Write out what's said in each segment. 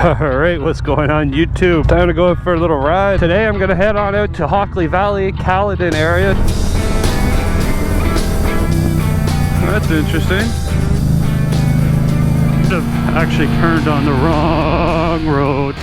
Alright, what's going on YouTube? Time to go for a little ride. Today I'm gonna head on out to Hockley Valley, Caledon area. That's interesting. I've actually turned on the wrong road.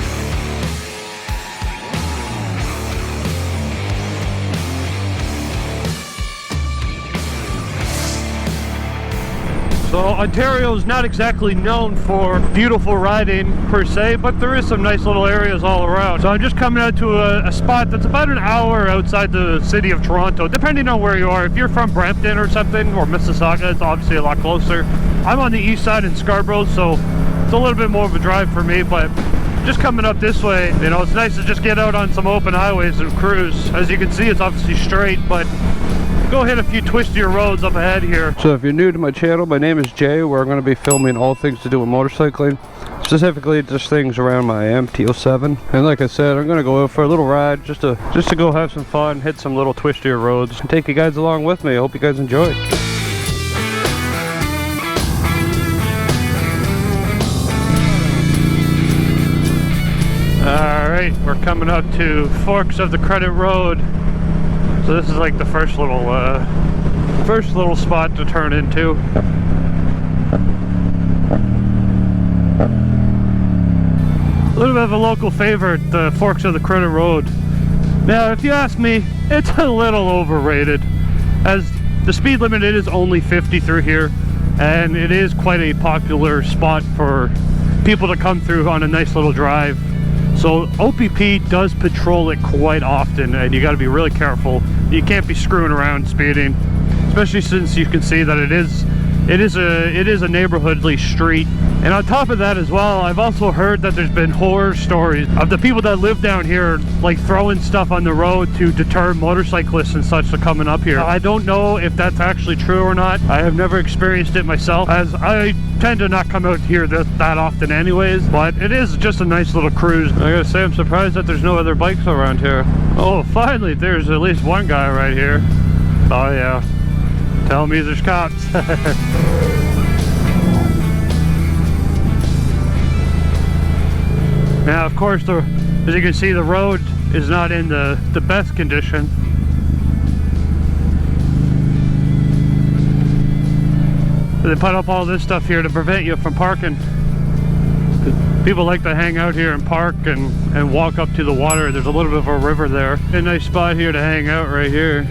So Ontario's not exactly known for beautiful riding per se, but there is some nice little areas all around. So I'm just coming out to a spot that's about an hour outside the city of Toronto, depending on where you are. If you're from Brampton or something, or Mississauga, it's obviously a lot closer. I'm on the east side in Scarborough, so it's a little bit more of a drive for me, but just coming up this way, you know, it's nice to just get out on some open highways and cruise. As you can see, it's obviously straight, but go hit a few twistier roads up ahead here. So if you're new to my channel, my name is Jay, where I'm going to be filming all things to do with motorcycling, specifically just things around my MT-07. And like I said, I'm going to go out for a little ride just to go have some fun, hit some little twistier roads, and take you guys along with me. I hope you guys enjoy. Alright, we're coming up to Forks of the Credit Road. So this is like the first little spot to turn into. A little bit of a local favorite, the Forks of the Credit Road. Now, if you ask me, it's a little overrated, as the speed limit is only 50 through here, and it is quite a popular spot for people to come through on a nice little drive. So OPP does patrol it quite often, and you got to be really careful. You can't be screwing around speeding, especially since you can see that it is a neighborhoodly street. And on top of that as well, I've also heard that there's been horror stories of the people that live down here like throwing stuff on the road to deter motorcyclists and such from coming up here. I don't know if that's actually true or not. I have never experienced it myself, as I tend to not come out here that often anyways, but it is just a nice little cruise. I gotta say, I'm surprised that there's no other bikes around here. Oh, finally there's at least one guy right here. Oh yeah, tell me there's cops. Now, of course, as you can see, the road is not in the best condition. They put up all this stuff here to prevent you from parking. People like to hang out here and park and walk up to the water. There's a little bit of a river there. A nice spot here to hang out right here.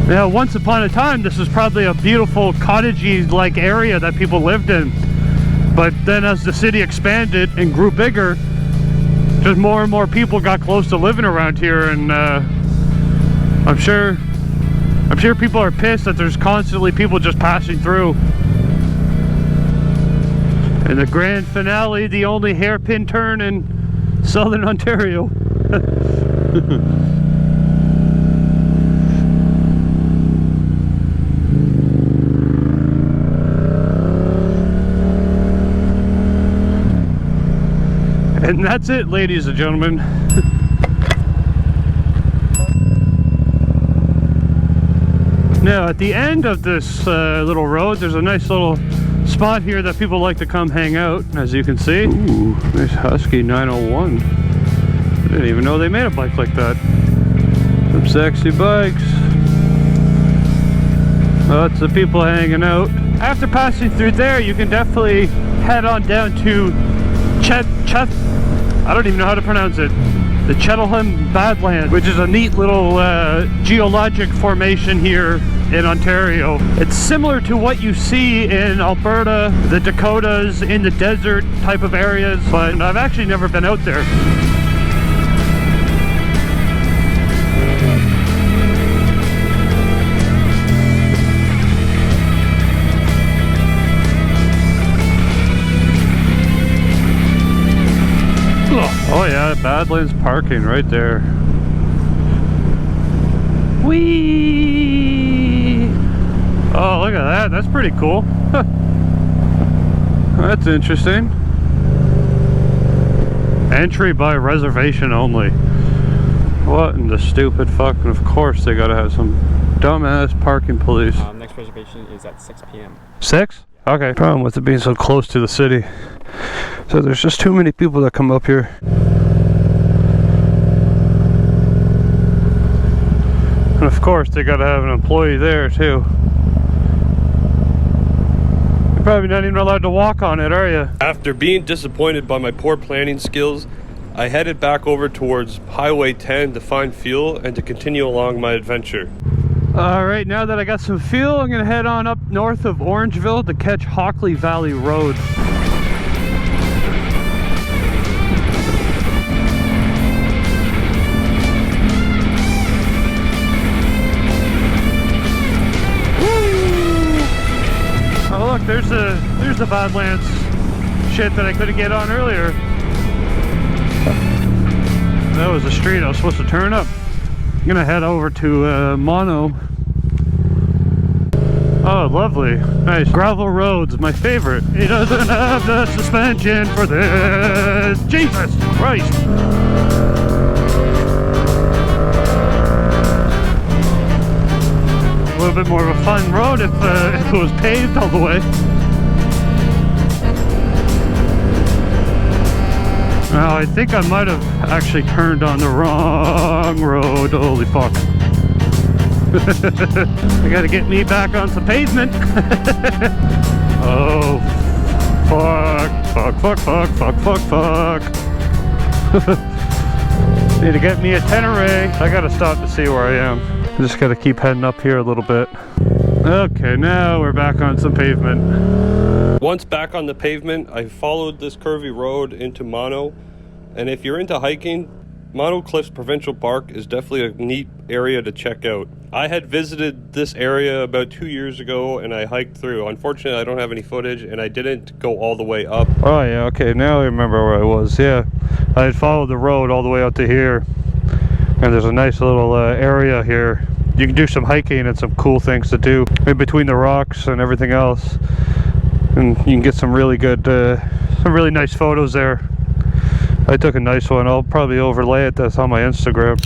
Now, once upon a time, this was probably a beautiful cottagey-like area that people lived in. But then as the city expanded and grew bigger, just more and more people got close to living around here, and I'm sure people are pissed that there's constantly people just passing through. And the grand finale, the only hairpin turn in southern Ontario. And that's it, ladies and gentlemen. Now, at the end of this little road, there's a nice little spot here that people like to come hang out, as you can see. Ooh, nice Husky 901. I didn't even know they made a bike like that. Some sexy bikes. Lots of people hanging out. After passing through there, you can definitely head on down to I don't even know how to pronounce it. The Caledon Badlands, which is a neat little geologic formation here in Ontario. It's similar to what you see in Alberta, the Dakotas, in the desert type of areas, but I've actually never been out there. Oh yeah, Badlands parking right there. Whee! Oh, look at that. That's pretty cool. That's interesting. Entry by reservation only. What in the stupid fucking, of course they gotta have some dumbass parking police. Next reservation is at 6 p.m. 6? Okay. Problem with it being so close to the city. So there's just too many people that come up here. And of course they gotta have an employee there too. You're probably not even allowed to walk on it, are you? After being disappointed by my poor planning skills, I headed back over towards Highway 10 to find fuel and to continue along my adventure. Alright, now that I got some fuel, I'm gonna head on up north of Orangeville to catch Hockley Valley Road. Woo! Oh look, there's the Badlands shit that I couldn't get on earlier. That was the street I was supposed to turn up. I'm gonna head over to Mono. Oh, lovely. Nice. Gravel roads, my favorite. He doesn't have the suspension for this. Jesus Christ. A little bit more of a fun road if it was paved all the way. Now, I think I might have actually turned on the wrong road. Holy fuck. I gotta get me back on some pavement. Oh, fuck. Need to get me a Tenere. I gotta stop to see where I am. I just gotta keep heading up here a little bit. Okay, now we're back on some pavement. Once back on the pavement, I followed this curvy road into Mono. And if you're into hiking, Mono Cliffs Provincial Park is definitely a neat area to check out. I had visited this area about 2 years ago and I hiked through. Unfortunately, I don't have any footage and I didn't go all the way up. Oh yeah, okay, now I remember where I was. Yeah, I had followed the road all the way out to here. And there's a nice little area here. You can do some hiking and some cool things to do in between the rocks and everything else. And you can get some really good, some really nice photos there. I took a nice one. I'll probably overlay it. That's on my Instagram.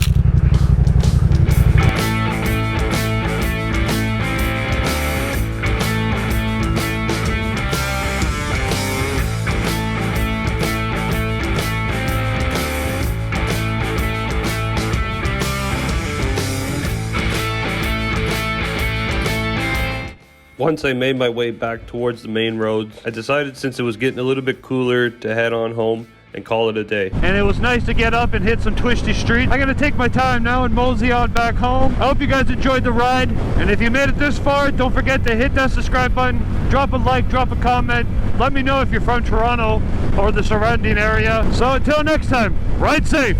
Once I made my way back towards the main roads, I decided since it was getting a little bit cooler to head on home and call it a day. And it was nice to get up and hit some twisty streets. I'm gonna take my time now and mosey on back home. I hope you guys enjoyed the ride. And if you made it this far, don't forget to hit that subscribe button, drop a like, drop a comment. Let me know if you're from Toronto or the surrounding area. So until next time, ride safe.